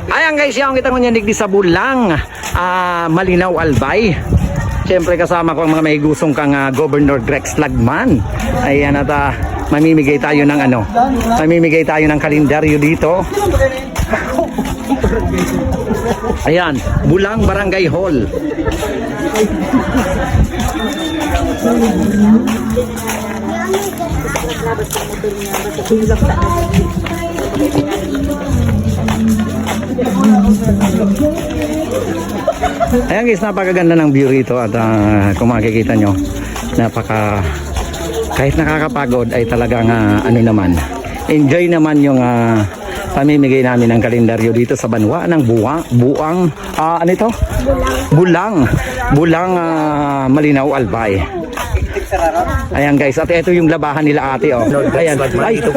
Ayan guys, yung kita ko niya digdi sa Bulang, Malinaw Albay. Siyempre kasama ko ang mga may gustong kang Governor Grex Lagman. Ayan at mamimigay tayo ng mamimigay tayo ng kalendaryo dito. Ayan, Bulang Barangay Hall. Ayan guys, napakaganda ng view rito at kung makikita nyo, kahit nakakapagod ay talagang enjoy naman yung pamimigay namin ng kalendaryo dito sa Banwa ng Bulang Malinaw Albay. Ayan guys, at ito yung labahan nila ate Ayan, ito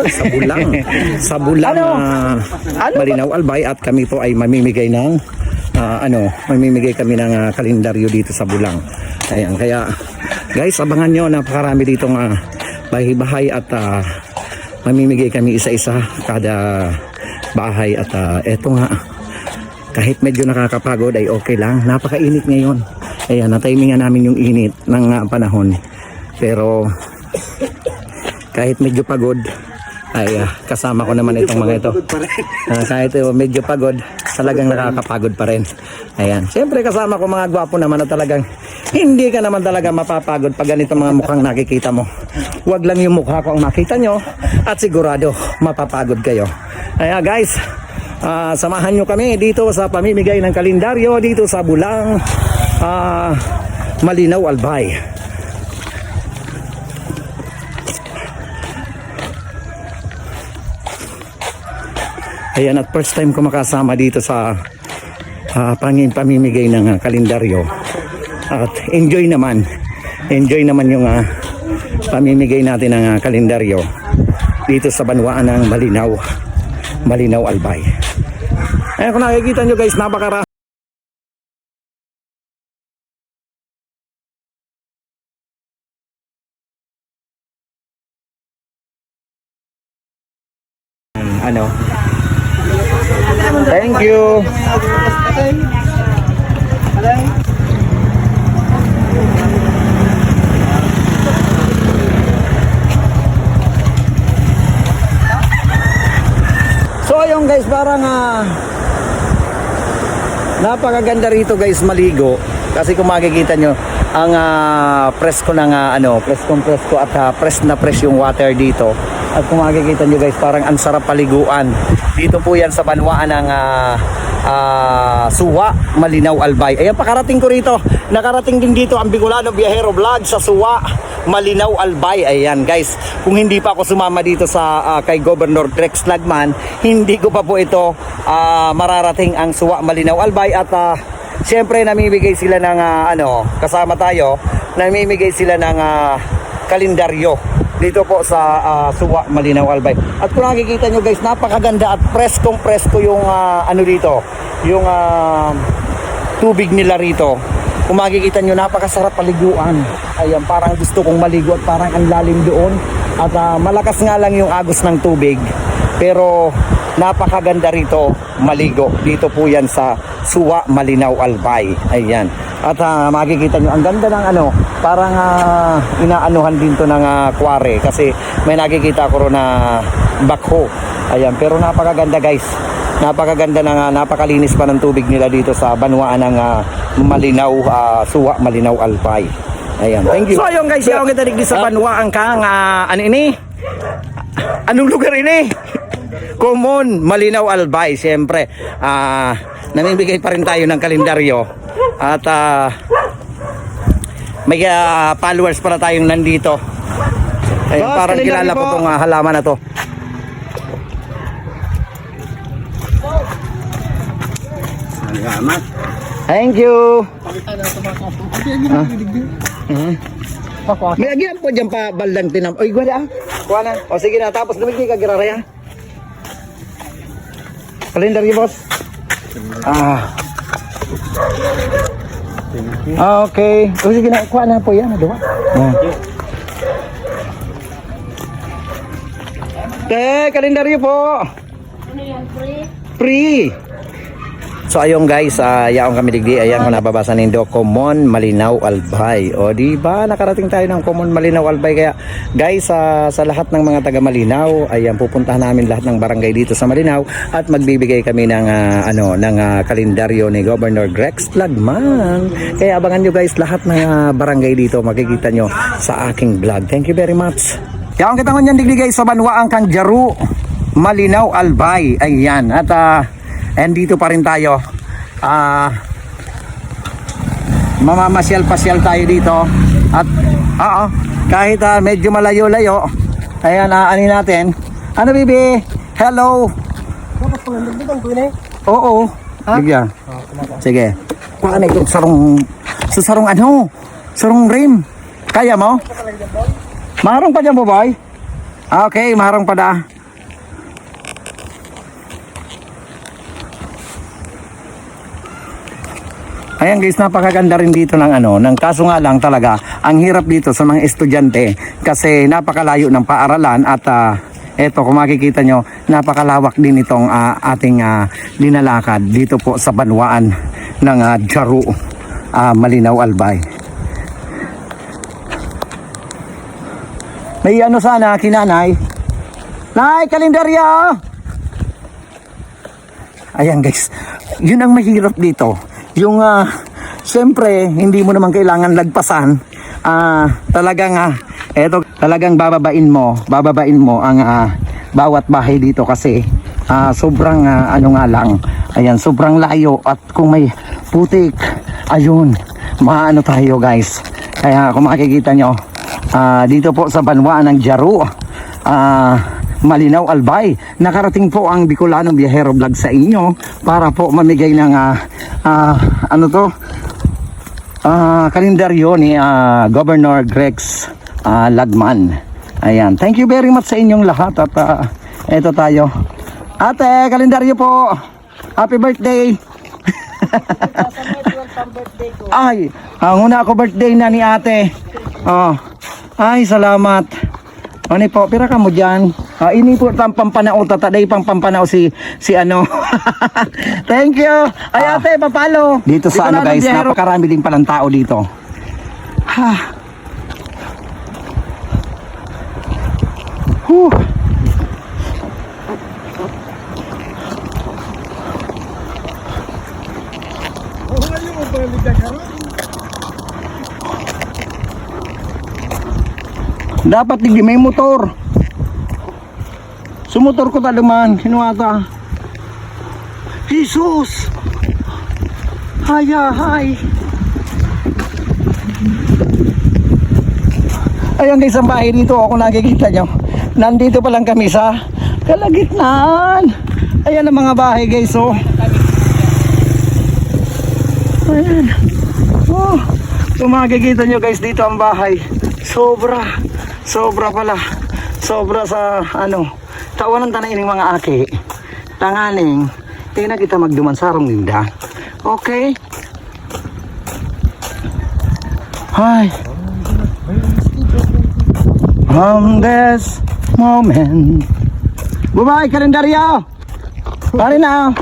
sa Bulang Malinaw Albay at kami po ay mamimigay ng mamimigay kami ng kalendaryo dito sa Bulang. Ayan, kaya guys, abangan nyo, napakarami ditong bahay-bahay at mamimigay kami isa-isa kada bahay at eto nga, kahit medyo nakakapagod ay okay lang, napakainit ngayon. Ayan, natimingan namin yung init ng panahon, pero kahit medyo pagod ay kasama ko naman itong mga ito. Kahit medyo pagod, talagang nakakapagod pa rin. Ayan, siyempre kasama ko mga gwapo naman na talagang hindi ka naman talaga mapapagod pag ganito mga mukhang nakikita mo. Huwag lang yung mukha ko ang makita nyo at sigurado mapapagod kayo. Kaya guys, samahan nyo kami dito sa pamimigay ng kalendaryo dito sa Bulang Malinaw Albay. Ayan, at first time ko makasama dito sa pamimigay ng kalendaryo. At enjoy naman yung pamimigay natin ng kalendaryo dito sa Banwaan ng Malinaw Albay. Ayan, kung nakikita nyo guys, napakarami. Thank you. So ayun guys, parang napakaganda rito guys maligo, kasi kung makikita nyo ang presko ng presko at fresh na fresh yung water dito. At kung makikita nyo guys, parang ang sarap paliguan. Dito po yan sa Banwaan ng Suwa, Malinaw Albay. Ayan, pakarating ko rito. Nakarating din dito ang Bicolano Biyahero Vlog sa Suwa, Malinaw Albay. Ayan guys, kung hindi pa ako sumama dito sa kay Governor Grex Lagman, hindi ko pa po ito mararating ang Suwa, Malinaw Albay. At siyempre namimigay sila ng kasama tayo, namimigay sila ng kalendaryo dito po sa Suwa, Malinaw Albay. At kung nakikita nyo guys, napakaganda at presko yung dito, yung tubig nila rito. Kung makikita nyo, napakasarap paliguan. Ayan, parang gusto kong maligo at parang ang lalim doon. At malakas nga lang yung agos ng tubig, pero napakaganda rito maligo. Dito po yan sa Suwa, Malinaw Albay. Ayan. At makikita nyo, ang ganda ng parang inaanuhan din to ng kware, kasi may nakikita ko ron na bakho. Ayan, pero napakaganda guys. Napakaganda napakalinis pa ng tubig nila dito sa Banwaan ng Suwa, Malinaw Albay. Ayan, thank you. So ayun guys, yung kita digdi sa Banwaan kang anong lugar ini? Common, Malinaw Albay. Siyempre, namimigay pa rin tayo ng kalendaryo. At may followers para tayong nandito. Ayun, parang kilala ko itong halaman na to. Salamat. Thank you. May agian po dyan pa baldang tinam. Oy, gwala kuha na. O sige na, tapos lumigay ka giraraya. Kalendaryo boss. Okay. O sige na, kuha na po yan. Kalendaryo po. Ano yan, free? Free. So ayun guys, yaong kami digdi, ayan kung nababasa nindo, Common Malinaw Albay. O di ba nakarating tayo ng Common Malinaw Albay, kaya guys, sa lahat ng mga taga Malinaw, ayan pupuntahan namin lahat ng barangay dito sa Malinaw at magbibigay kami ng kalendaryo ni Governor Grex Lagman. Kaya abangan nyo guys lahat ng barangay dito, makikita nyo sa aking vlog. Thank you very much. Yaong kita ngunyan digdi guys sa Banwaang Kangjaru, Malinaw Albay. Ayan, at and dito pa rin tayo, mamamasyal-pasyal tayo dito at kahit medyo malayo-layo, ayan, ani natin. Ano bibi? Hello. Oo. Bigyan. Sige. Paano ito sarong sarong rim. Kaya mo? Maharong pa dyan, boy. Okay, maharong pa da. Ayan guys, napakaganda rin dito ng kaso nga lang talaga, ang hirap dito sa mga estudyante kasi napakalayo ng paaralan at eto kung makikita nyo, napakalawak din itong ating linalakad dito po sa Banwaan ng Jaru, Malinaw Albay. May sana, kinanay. Nay, kalendaryo! Ayan guys, yun ang mahirap dito. Yung siyempre hindi mo naman kailangan lagpasan, talagang bababain mo ang bawat bahay dito kasi sobrang nga lang, ayan, sobrang layo at kung may putik, ayun, maano tayo guys. Kaya kung makikita nyo, dito po sa Banwaan ng Jaru, Malinaw Albay, nakarating po ang Bicolanong Biyahero Vlog sa inyo para po mamigay ng kalendaryo ni Governor Grex Lagman. Ayan, thank you very much sa inyong lahat at eto tayo. Ate, kalendaryo po. Happy birthday. Ay, ang una ako birthday na ni ate. Ay, salamat. Ano po, pira ka mo dyan. Ini po pampanao, tataday pang pampanao si ano. Thank you. Ay ate, papalo. Dito sa guys, napakarami din palang tao dito. Dapat digdi may motor. Sumutor ko taluman, hinuata. Jesus! Hay. Ayun guys, ang bahay dito, ako nakikita nyo. Nandito pa lang kami sa kalagitnaan. Ayan ang mga bahay guys, oh. Ayan. Oh, kung makikita nyo guys, dito ang bahay. Sobra pala. Sobra sa tawanan tanay ng mga aki. Tanganing, tingnan kita magdumansarong ninda. Okay? Hi. From this moment. Bye-bye, kalendaryo. Pare na.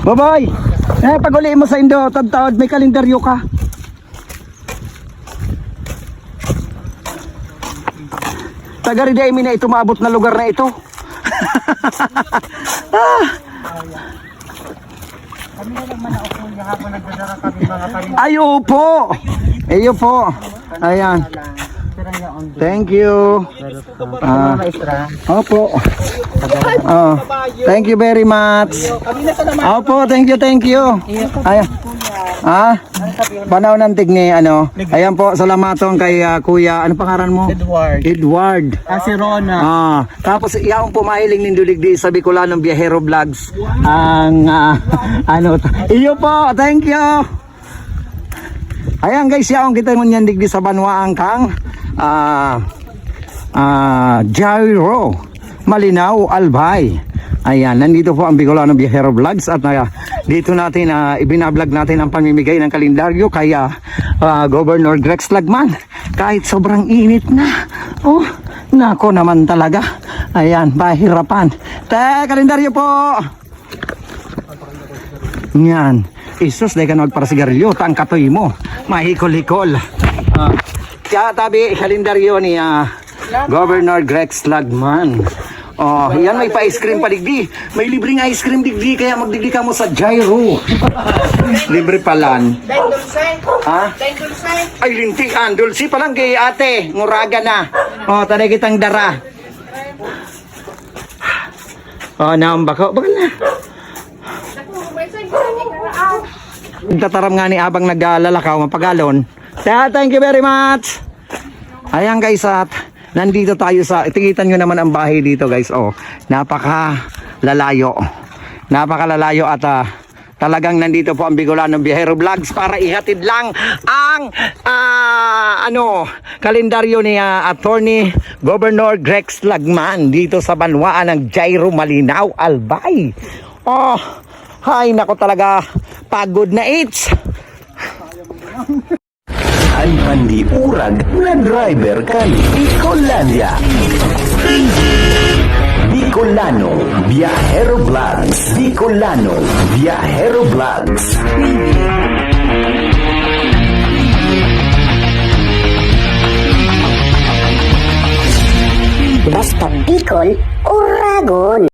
Bye-bye. Pag uli mo sa Indo, tagtawad, may kalendaryo ka. Tagariday mi na ito maabot na lugar na ito. Kami na lang manaok kung hapon nagdadala kami mga parin. Ayo po. Ayo po. Ayan. Thank you. Opo. Thank you very much. Opo, thank you. Ayan. Panaw ng tigni, ayan po, salamatong kay kuya, ano pangalan mo? Edward. Si Rona. Tapos iyaong pumahiling ninduligdi sa Bicolanong Biyahero Vlogs. Ang, iyo po, thank you. Ayan guys, iyaong kita mo niyan digdi sa Banwaang Kang, Jaru, Malinaw Albay. Ayan, nandito po ang Bicolanong Biyahero Vlogs at dito natin ibinablog natin ang pamimigay ng kalendaryo kay Governor Grex Lagman. Kahit sobrang init na. Oh, nako naman talaga. Ayan, pahirapan. Kalendaryo po. Yan. Isus, dahil ka nagparasigarilyo. Taang katoy mo. Mahikol-hikol. Kaya tabi, kalendaryo ni Governor Grex Lagman. Oh, yan may pa-ice cream pa digdi. May libreng ice cream digdi, kaya magdigdi ka mo sa gyro. Libre palan. Ha? Ay, lintikan. Dulce pa lang kay ate. Nguraga na. Oh, tanay kitang dara. Oh, naambak ko. Bakal na. Tataram nga ni abang naglalakaw, mapagalon. Thank you very much. Ayan guys, at nandito tayo sa, tikitan nyo naman ang bahay dito guys. Oh, napakalalayo. Napakalalayo at talagang nandito po ang Bicolano Biyahero Vlogs para ihatid lang ang kalendaryo ni Attorney Governor Grex Lagman dito sa banwaan ng Jairo Malinaw Albay. Oh, hay nako talaga, pagod na it's. Ang pandiurag na driver kami Bicolandia. Bicolano Biyahero Vlogs. Bicolano Biyahero Vlogs. Basta Bicol, Uragon.